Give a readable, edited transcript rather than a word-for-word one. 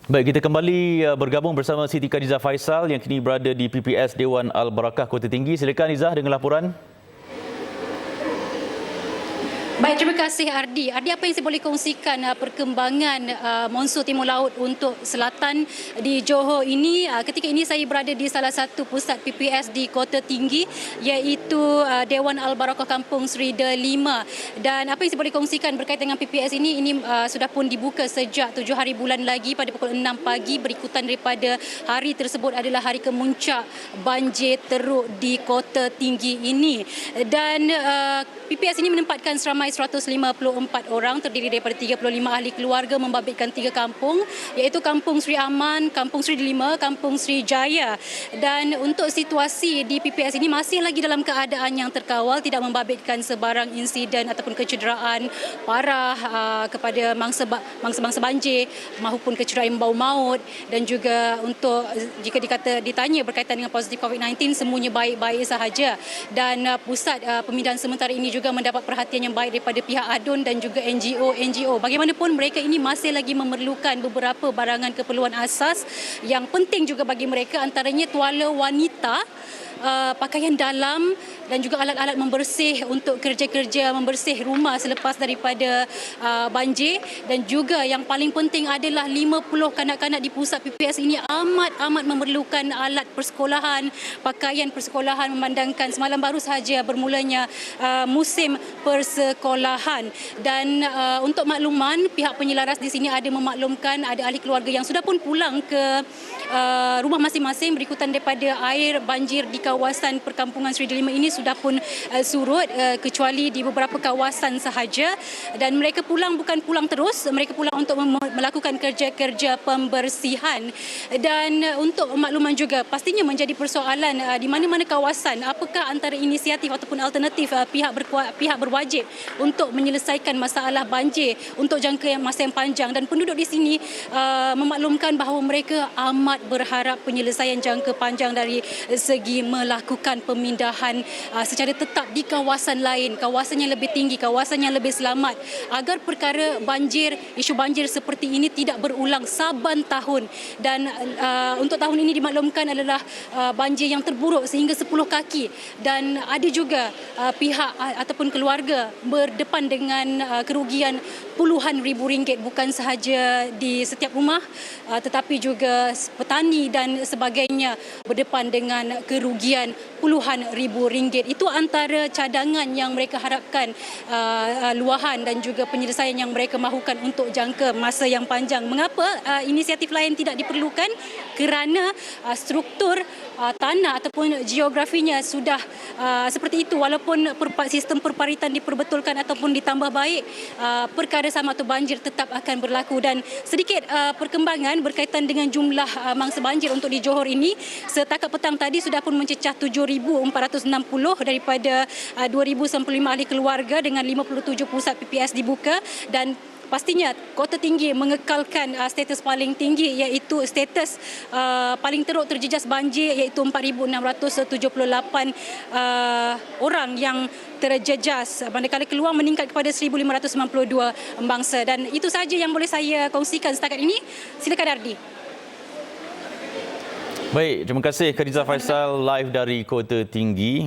Baik, kita kembali bergabung bersama Siti Khadijah Faisal yang kini berada di PPS Dewan Al-Barakah Kota Tinggi. Silakan Izzah dengan laporan. Baik, terima kasih Ardi. Ardi, apa yang saya boleh kongsikan perkembangan monsun timur laut untuk selatan di Johor ini? Ketika ini saya berada di salah satu pusat PPS di Kota Tinggi, iaitu Dewan Al-Barakah Kampung Seri Delima. Dan apa yang saya boleh kongsikan berkaitan dengan PPS ini sudah pun dibuka sejak 7 hari bulan lagi pada pukul 6 pagi, berikutan daripada hari tersebut adalah hari kemuncak banjir teruk di Kota Tinggi ini. Dan PPS ini menempatkan seramai 154 orang, terdiri daripada 35 ahli keluarga membabitkan 3 kampung, iaitu Kampung Seri Aman, Kampung Seri Delima, Kampung Seri Jaya. Dan untuk situasi di PPS ini masih lagi dalam keadaan yang terkawal, tidak membabitkan sebarang insiden ataupun kecederaan parah kepada mangsa-mangsa banjir maupun kecederaan bau maut. Dan juga untuk jika ditanya berkaitan dengan positif COVID-19, semuanya baik-baik sahaja. Dan pusat pemindahan sementara ini juga mendapat perhatian yang baik daripada pihak ADUN dan juga NGO. Bagaimanapun mereka ini masih lagi memerlukan beberapa barangan keperluan asas yang penting juga bagi mereka, antaranya tuala wanita, pakaian dalam dan juga alat-alat membersih untuk kerja-kerja membersih rumah selepas daripada banjir. Dan juga yang paling penting adalah 50 kanak-kanak di pusat PPS ini amat memerlukan alat persekolahan, pakaian persekolahan, memandangkan semalam baru sahaja bermulanya musim persekolahan. Dan untuk makluman, pihak penyelaras di sini ada memaklumkan ada ahli keluarga yang sudah pun pulang ke rumah masing-masing berikutan daripada air banjir di kawasan perkampungan Seri Delima ini sudah pun surut, kecuali di beberapa kawasan sahaja. Dan mereka pulang bukan pulang terus, mereka pulang untuk melakukan kerja-kerja pembersihan. Dan untuk makluman juga, pastinya menjadi persoalan di mana-mana kawasan, apakah antara inisiatif ataupun alternatif pihak berwajib untuk menyelesaikan masalah banjir untuk jangka masa yang panjang. Dan penduduk di sini memaklumkan bahawa mereka amat berharap penyelesaian jangka panjang dari segi melakukan pemindahan secara tetap di kawasan lain, kawasan yang lebih tinggi, kawasan yang lebih selamat, agar perkara banjir, isu banjir seperti ini tidak berulang saban tahun. Dan untuk tahun ini dimaklumkan adalah banjir yang terburuk sehingga 10 kaki. Dan ada juga pihak ataupun keluarga berdepan dengan kerugian puluhan ribu ringgit, bukan sahaja di setiap rumah tetapi juga petani dan sebagainya berdepan dengan kerugian puluhan ribu ringgit. Itu antara cadangan yang mereka harapkan, luahan dan juga penyelesaian yang mereka mahukan untuk jangka masa yang panjang. Mengapa inisiatif lain tidak diperlukan? Kerana struktur tanah ataupun geografinya sudah seperti itu. Walaupun sistem perparitan diperbetulkan ataupun ditambah baik, perkara sama atau banjir tetap akan berlaku. Dan sedikit perkembangan berkaitan dengan jumlah mangsa banjir untuk di Johor ini, setakat petang tadi sudah pun mencecah 7,460 daripada 2,095 ahli keluarga dengan 57 pusat PPS dibuka. Dan pastinya Kota Tinggi mengekalkan status paling tinggi, iaitu status paling teruk terjejas banjir, iaitu 4,678 orang yang terjejas, manakala keluar meningkat kepada 1,592 bangsa. Dan itu sahaja yang boleh saya kongsikan setakat ini. Silakan Ardi. Baik, terima kasih Khadijah Faisal live dari Kota Tinggi.